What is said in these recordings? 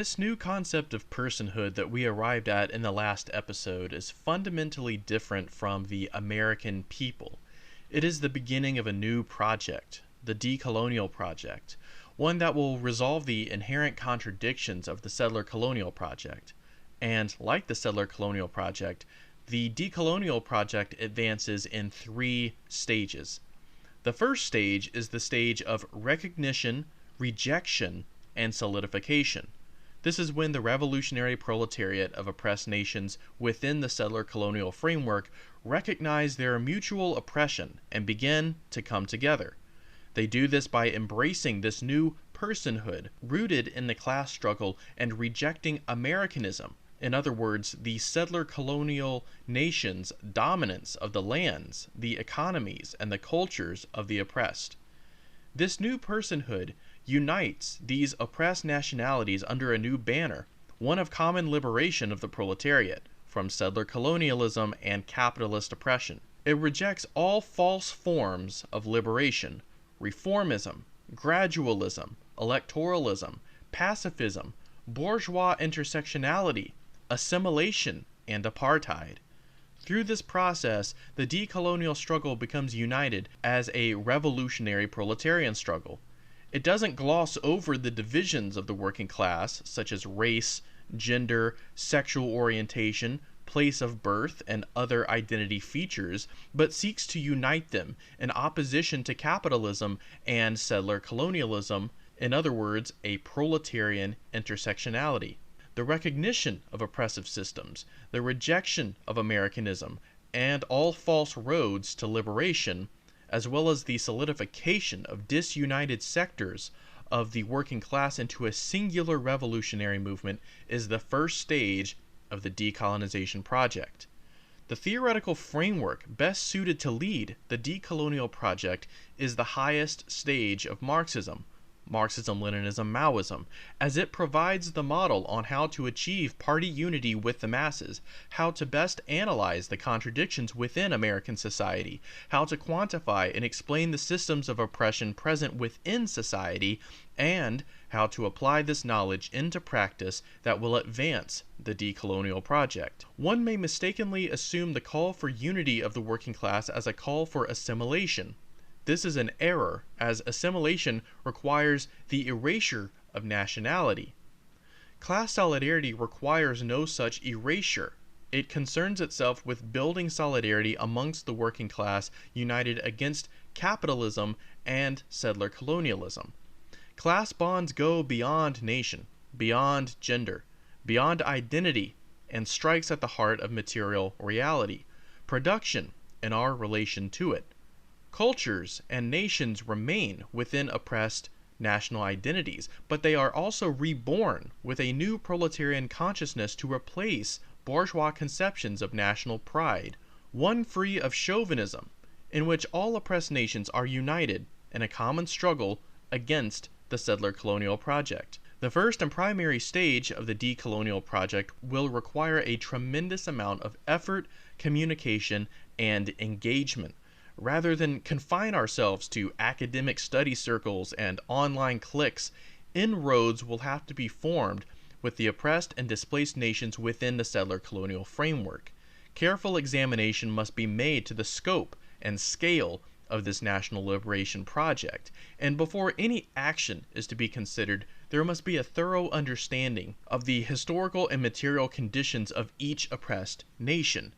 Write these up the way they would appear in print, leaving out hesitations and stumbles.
This new concept of personhood that we arrived at in the last episode is fundamentally different from the American people. It is the beginning of a new project, the decolonial project, one that will resolve the inherent contradictions of the settler colonial project. And like the settler colonial project, the decolonial project advances in three stages. The first stage is the stage of recognition, rejection, and solidification. This is when the revolutionary proletariat of oppressed nations within the settler colonial framework recognize their mutual oppression and begin to come together. They do this by embracing this new personhood rooted in the class struggle and rejecting Americanism. In other words, the settler colonial nations' dominance of the lands, the economies, and the cultures of the oppressed. This new personhood unites these oppressed nationalities under a new banner, one of common liberation of the proletariat from settler colonialism and capitalist oppression. It rejects all false forms of liberation, reformism, gradualism, electoralism, pacifism, bourgeois intersectionality, assimilation, and apartheid. Through this process, the decolonial struggle becomes united as a revolutionary proletarian struggle. It doesn't gloss over the divisions of the working class, such as race, gender, sexual orientation, place of birth, and other identity features, but seeks to unite them in opposition to capitalism and settler colonialism, in other words, a proletarian intersectionality. The recognition of oppressive systems, the rejection of Americanism, and all false roads to liberation, as well as the solidification of disunited sectors of the working class into a singular revolutionary movement, is the first stage of the decolonization project. The theoretical framework best suited to lead the decolonial project is the highest stage of Marxism, Marxism-Leninism, Maoism, as it provides the model on how to achieve party unity with the masses, how to best analyze the contradictions within American society, how to quantify and explain the systems of oppression present within society, and how to apply this knowledge into practice that will advance the decolonial project. One may mistakenly assume the call for unity of the working class as a call for assimilation. This is an error, as assimilation requires the erasure of nationality. Class solidarity requires no such erasure. It concerns itself with building solidarity amongst the working class united against capitalism and settler colonialism. Class bonds go beyond nation, beyond gender, beyond identity, and strikes at the heart of material reality, production, and our relation to it. Cultures and nations remain within oppressed national identities, but they are also reborn with a new proletarian consciousness to replace bourgeois conceptions of national pride, one free of chauvinism, in which all oppressed nations are united in a common struggle against the settler colonial project. The first and primary stage of the decolonial project will require a tremendous amount of effort, communication, and engagement. Rather than confine ourselves to academic study circles and online cliques, inroads will have to be formed with the oppressed and displaced nations within the settler colonial framework. Careful examination must be made to the scope and scale of this national liberation project, and before any action is to be considered, there must be a thorough understanding of the historical and material conditions of each oppressed nation.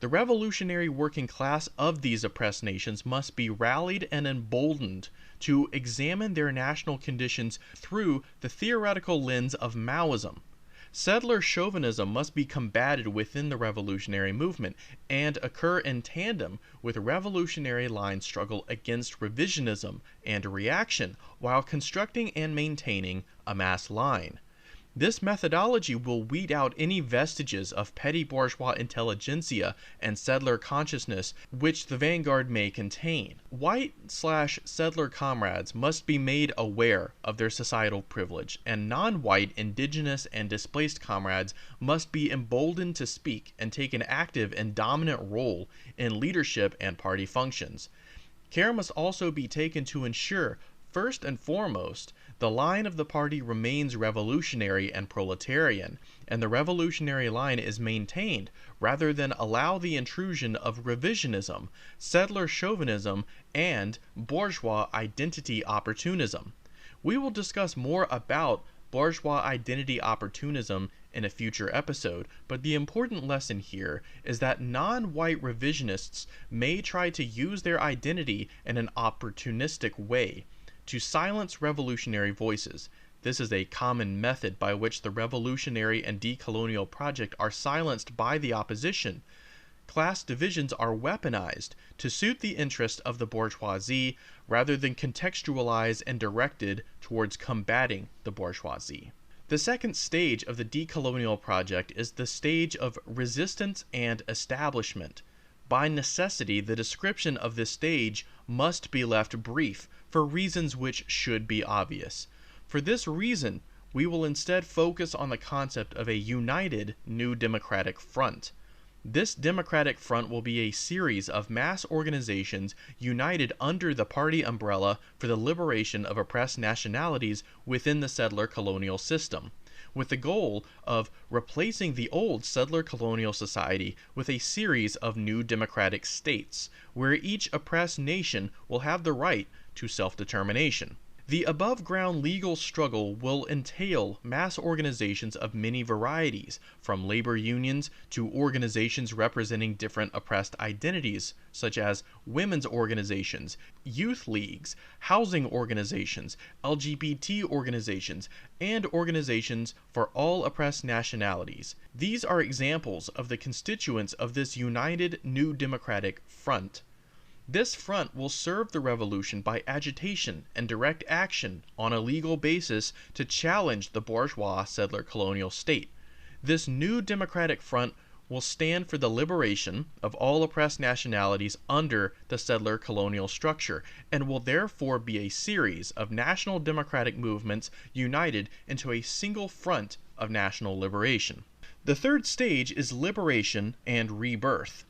The revolutionary working class of these oppressed nations must be rallied and emboldened to examine their national conditions through the theoretical lens of Maoism. Settler chauvinism must be combated within the revolutionary movement and occur in tandem with revolutionary line struggle against revisionism and reaction while constructing and maintaining a mass line. This methodology will weed out any vestiges of petty bourgeois intelligentsia and settler consciousness which the vanguard may contain. White/settler comrades must be made aware of their societal privilege, and non-white, indigenous, and displaced comrades must be emboldened to speak and take an active and dominant role in leadership and party functions. Care must also be taken to ensure, first and foremost, The line of the party remains revolutionary and proletarian, and the revolutionary line is maintained rather than allow the intrusion of revisionism, settler chauvinism, and bourgeois identity opportunism. We will discuss more about bourgeois identity opportunism in a future episode, but the important lesson here is that non-white revisionists may try to use their identity in an opportunistic way to silence revolutionary voices. This is a common method by which the revolutionary and decolonial project are silenced by the opposition. Class divisions are weaponized to suit the interest of the bourgeoisie rather than contextualized and directed towards combating the bourgeoisie. The second stage of the decolonial project is the stage of resistance and establishment. By necessity, the description of this stage must be left brief for reasons which should be obvious. For this reason, we will instead focus on the concept of a united new democratic front. This democratic front will be a series of mass organizations united under the party umbrella for the liberation of oppressed nationalities within the settler colonial system, with the goal of replacing the old settler colonial society with a series of new democratic states, where each oppressed nation will have the right to self-determination. The above-ground legal struggle will entail mass organizations of many varieties, from labor unions to organizations representing different oppressed identities, such as women's organizations, youth leagues, housing organizations, LGBT organizations, and organizations for all oppressed nationalities. These are examples of the constituents of this united new democratic front. This front will serve the revolution by agitation and direct action on a legal basis to challenge the bourgeois settler colonial state. This new democratic front will stand for the liberation of all oppressed nationalities under the settler colonial structure, and will therefore be a series of national democratic movements united into a single front of national liberation. The third stage is liberation and rebirth.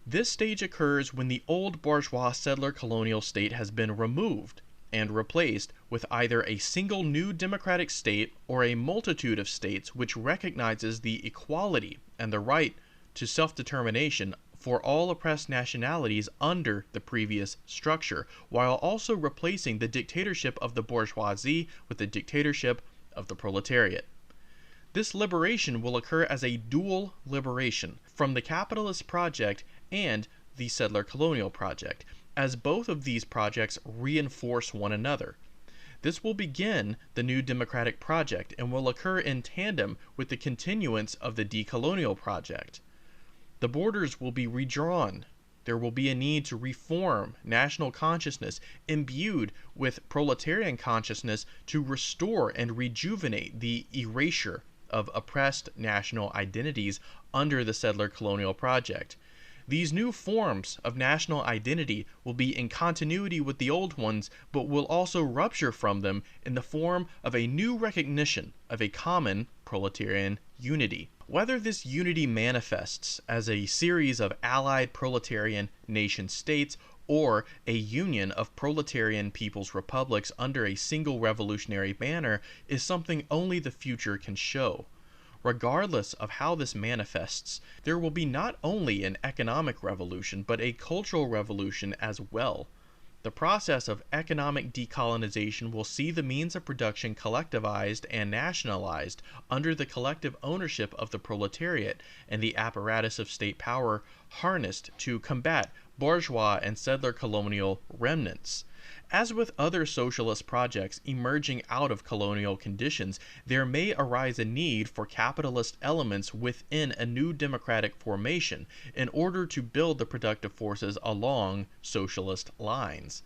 This stage occurs when the old bourgeois settler colonial state has been removed and replaced with either a single new democratic state or a multitude of states which recognizes the equality and the right to self-determination for all oppressed nationalities under the previous structure, while also replacing the dictatorship of the bourgeoisie with the dictatorship of the proletariat. This liberation will occur as a dual liberation from the capitalist project and the settler colonial project, as both of these projects reinforce one another. This will begin the new democratic project and will occur in tandem with the continuance of the decolonial project. The borders will be redrawn. There will be a need to reform national consciousness imbued with proletarian consciousness to restore and rejuvenate the erasure of oppressed national identities under the settler colonial project. These new forms of national identity will be in continuity with the old ones, but will also rupture from them in the form of a new recognition of a common proletarian unity. Whether this unity manifests as a series of allied proletarian nation states or a union of proletarian people's republics under a single revolutionary banner is something only the future can show. Regardless of how this manifests, there will be not only an economic revolution, but a cultural revolution as well. The process of economic decolonization will see the means of production collectivized and nationalized under the collective ownership of the proletariat, and the apparatus of state power harnessed to combat bourgeois and settler colonial remnants. As with other socialist projects emerging out of colonial conditions, there may arise a need for capitalist elements within a new democratic formation in order to build the productive forces along socialist lines.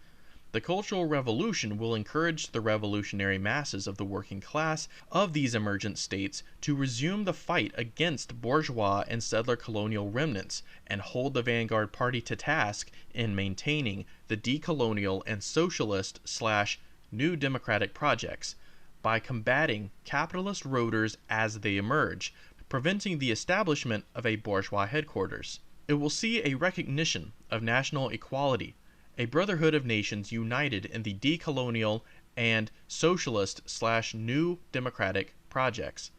The Cultural Revolution will encourage the revolutionary masses of the working class of these emergent states to resume the fight against bourgeois and settler colonial remnants and hold the vanguard party to task in maintaining the decolonial and socialist/new democratic projects by combating capitalist roaders as they emerge, preventing the establishment of a bourgeois headquarters. It will see a recognition of national equality, a brotherhood of nations united in the decolonial and socialist/new democratic projects.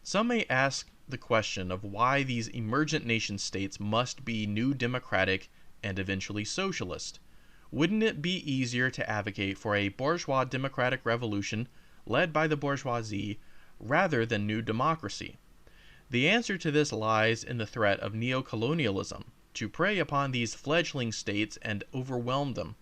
Some may ask the question of why these emergent nation states must be new democratic and eventually socialist. Wouldn't it be easier to advocate for a bourgeois democratic revolution led by the bourgeoisie rather than new democracy? The answer to this lies in the threat of neocolonialism to prey upon these fledgling states and overwhelm them.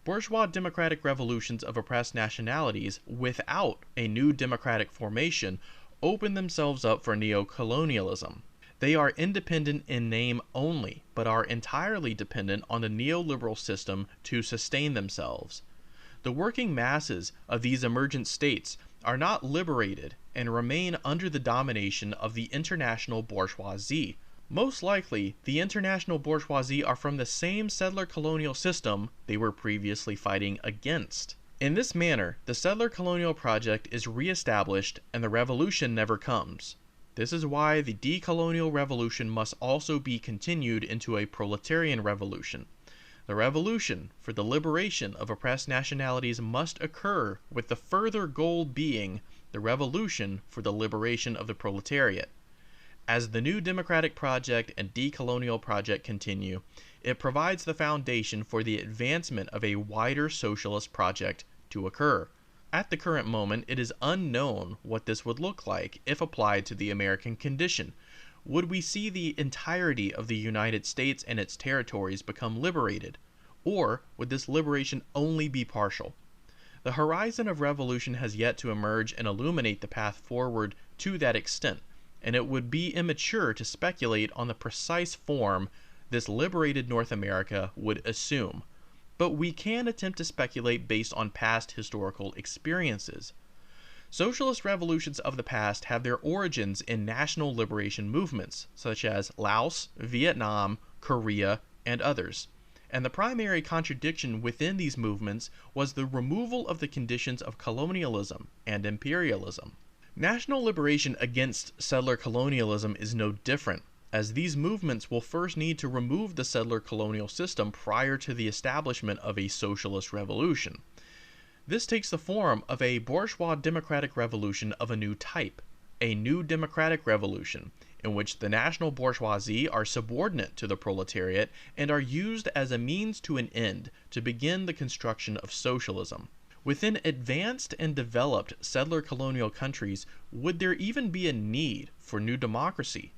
Bourgeois democratic revolutions of oppressed nationalities without a new democratic formation open themselves up for neocolonialism. They are independent in name only, but are entirely dependent on the neoliberal system to sustain themselves. The working masses of these emergent states are not liberated and remain under the domination of the international bourgeoisie. Most likely, the international bourgeoisie are from the same settler colonial system they were previously fighting against. In this manner, the settler colonial project is re-established and the revolution never comes. This is why the decolonial revolution must also be continued into a proletarian revolution. The revolution for the liberation of oppressed nationalities must occur, with the further goal being the revolution for the liberation of the proletariat. As the new democratic project and decolonial project continue, it provides the foundation for the advancement of a wider socialist project to occur. At the current moment, it is unknown what this would look like if applied to the American condition. Would we see the entirety of the United States and its territories become liberated? Or would this liberation only be partial? The horizon of revolution has yet to emerge and illuminate the path forward to that extent, and it would be immature to speculate on the precise form this liberated North America would assume. But we can attempt to speculate based on past historical experiences. Socialist revolutions of the past have their origins in national liberation movements, such as Laos, Vietnam, Korea, and others. And the primary contradiction within these movements was the removal of the conditions of colonialism and imperialism. National liberation against settler colonialism is no different, as these movements will first need to remove the settler colonial system prior to the establishment of a socialist revolution. This takes the form of a bourgeois democratic revolution of a new type, a new democratic revolution, in which the national bourgeoisie are subordinate to the proletariat and are used as a means to an end to begin the construction of socialism. Within advanced and developed settler colonial countries, would there even be a need for new democracy?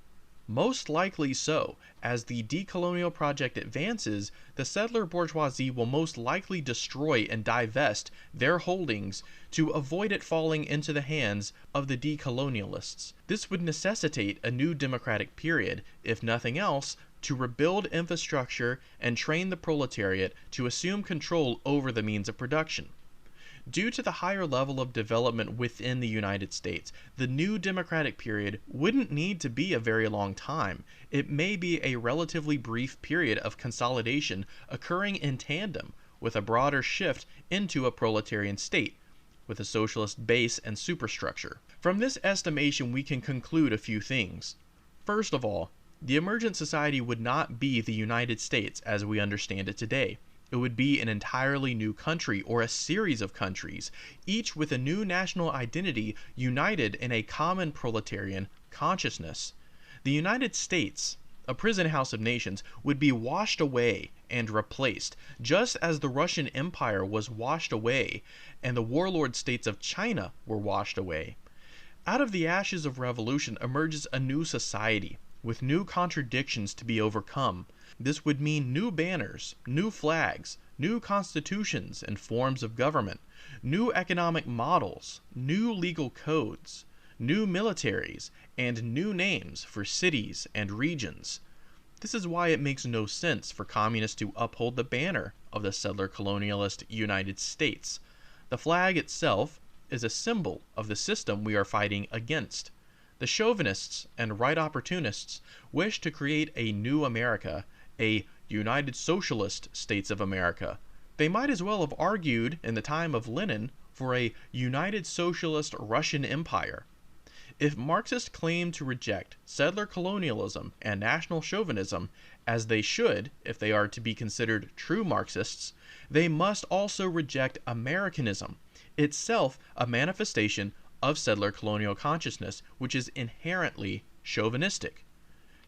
Most likely so. As the decolonial project advances, the settler bourgeoisie will most likely destroy and divest their holdings to avoid it falling into the hands of the decolonialists. This would necessitate a new democratic period, if nothing else, to rebuild infrastructure and train the proletariat to assume control over the means of production. Due to the higher level of development within the United States, the new democratic period wouldn't need to be a very long time. It may be a relatively brief period of consolidation occurring in tandem with a broader shift into a proletarian state, with a socialist base and superstructure. From this estimation, we can conclude a few things. First of all, the emergent society would not be the United States as we understand it today. It would be an entirely new country or a series of countries, each with a new national identity united in a common proletarian consciousness. The United States, a prison house of nations, would be washed away and replaced, just as the Russian Empire was washed away and the warlord states of China were washed away. Out of the ashes of revolution emerges a new society, with new contradictions to be overcome. This would mean new banners, new flags, new constitutions and forms of government, new economic models, new legal codes, new militaries, and new names for cities and regions. This is why it makes no sense for communists to uphold the banner of the settler colonialist United States. The flag itself is a symbol of the system we are fighting against. The chauvinists and right opportunists wish to create a new America, a United Socialist States of America. They might as well have argued in the time of Lenin for a United Socialist Russian Empire. If Marxists claim to reject settler colonialism and national chauvinism, as they should if they are to be considered true Marxists, they must also reject Americanism itself a manifestation of settler colonial consciousness, which is inherently chauvinistic.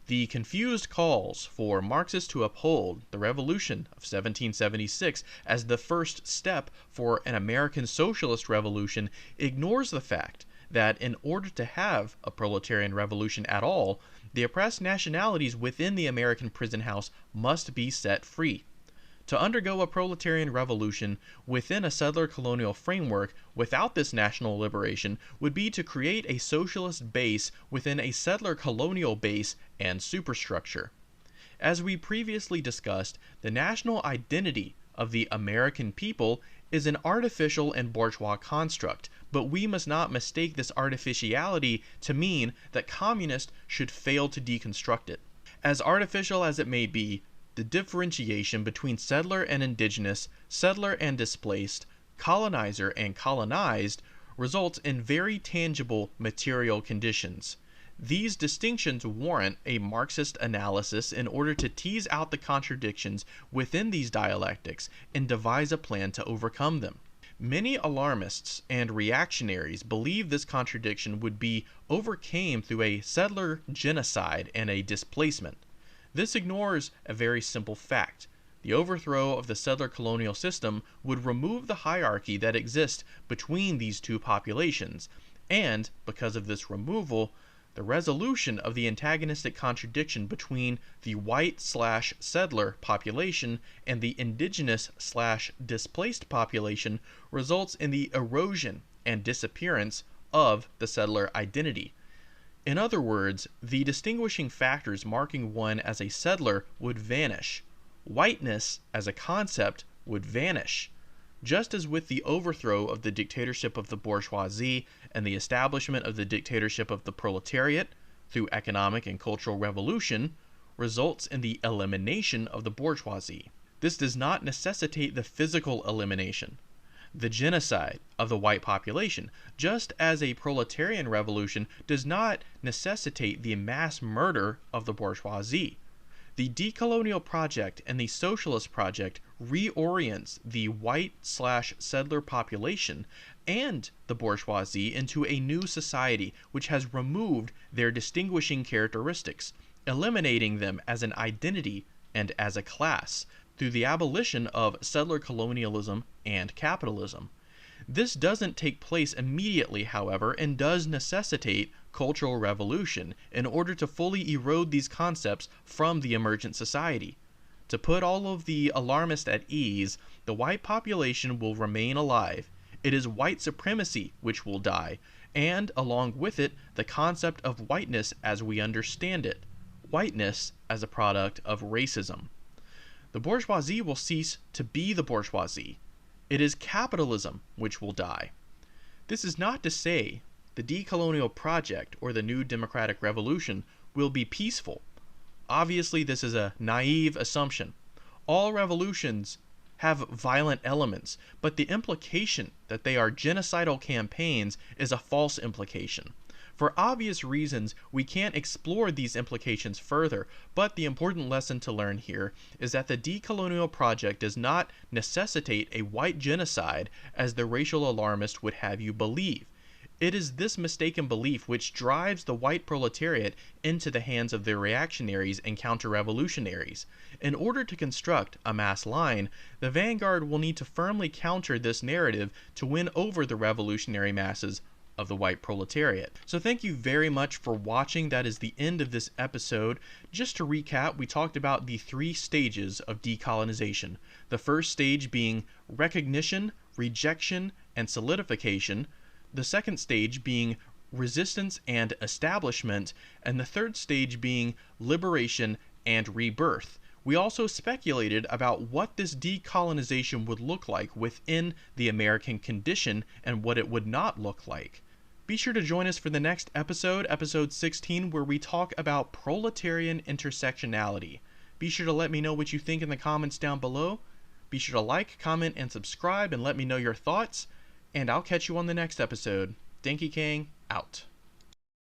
The confused calls for Marxists to uphold the Revolution of 1776 as the first step for an American socialist revolution ignores the fact that in order to have a proletarian revolution at all, the oppressed nationalities within the American prison house must be set free. To undergo a proletarian revolution within a settler colonial framework without this national liberation would be to create a socialist base within a settler colonial base and superstructure. As we previously discussed, the national identity of the American people is an artificial and bourgeois construct, but we must not mistake this artificiality to mean that communists should fail to deconstruct it. As artificial as it may be, the differentiation between settler and indigenous, settler and displaced, colonizer and colonized results in very tangible material conditions. These distinctions warrant a Marxist analysis in order to tease out the contradictions within these dialectics and devise a plan to overcome them. Many alarmists and reactionaries believe this contradiction would be overcome through a settler genocide and a displacement. This ignores a very simple fact. The overthrow of the settler colonial system would remove the hierarchy that exists between these two populations, and, because of this removal, the resolution of the antagonistic contradiction between the white/settler population and the indigenous/displaced population results in the erosion and disappearance of the settler identity. In other words, the distinguishing factors marking one as a settler would vanish. Whiteness as a concept would vanish. Just as with the overthrow of the dictatorship of the bourgeoisie and the establishment of the dictatorship of the proletariat through economic and cultural revolution results in the elimination of the bourgeoisie. This does not necessitate the physical elimination, the genocide of the white population, just as a proletarian revolution does not necessitate the mass murder of the bourgeoisie. The decolonial project and the socialist project reorients the white/settler population and the bourgeoisie into a new society which has removed their distinguishing characteristics, eliminating them as an identity and as a class, through the abolition of settler colonialism and capitalism. This doesn't take place immediately, however, and does necessitate cultural revolution in order to fully erode these concepts from the emergent society. To put all of the alarmists at ease, the white population will remain alive. It is white supremacy which will die, and along with it, the concept of whiteness as we understand it, whiteness as a product of racism. The bourgeoisie will cease to be the bourgeoisie. It is capitalism which will die. This is not to say the decolonial project or the new democratic revolution will be peaceful. Obviously, this is a naive assumption. All revolutions have violent elements, but the implication that they are genocidal campaigns is a false implication. For obvious reasons, we can't explore these implications further, but the important lesson to learn here is that the decolonial project does not necessitate a white genocide as the racial alarmist would have you believe. It is this mistaken belief which drives the white proletariat into the hands of the reactionaries and counter-revolutionaries. In order to construct a mass line, the vanguard will need to firmly counter this narrative to win over the revolutionary masses of the white proletariat. So thank you very much for watching. That is the end of this episode. Just to recap, we talked about the 3 stages of decolonization. The first stage being recognition, rejection, and solidification. The second stage being resistance and establishment, and the third stage being liberation and rebirth. We also speculated about what this decolonization would look like within the American condition and what it would not look like. Be sure to join us for the next episode, episode 16, where we talk about proletarian intersectionality. Be sure to let me know what you think in the comments down below. Be sure to like, comment, and subscribe and let me know your thoughts. And I'll catch you on the next episode. Denki Kang, out.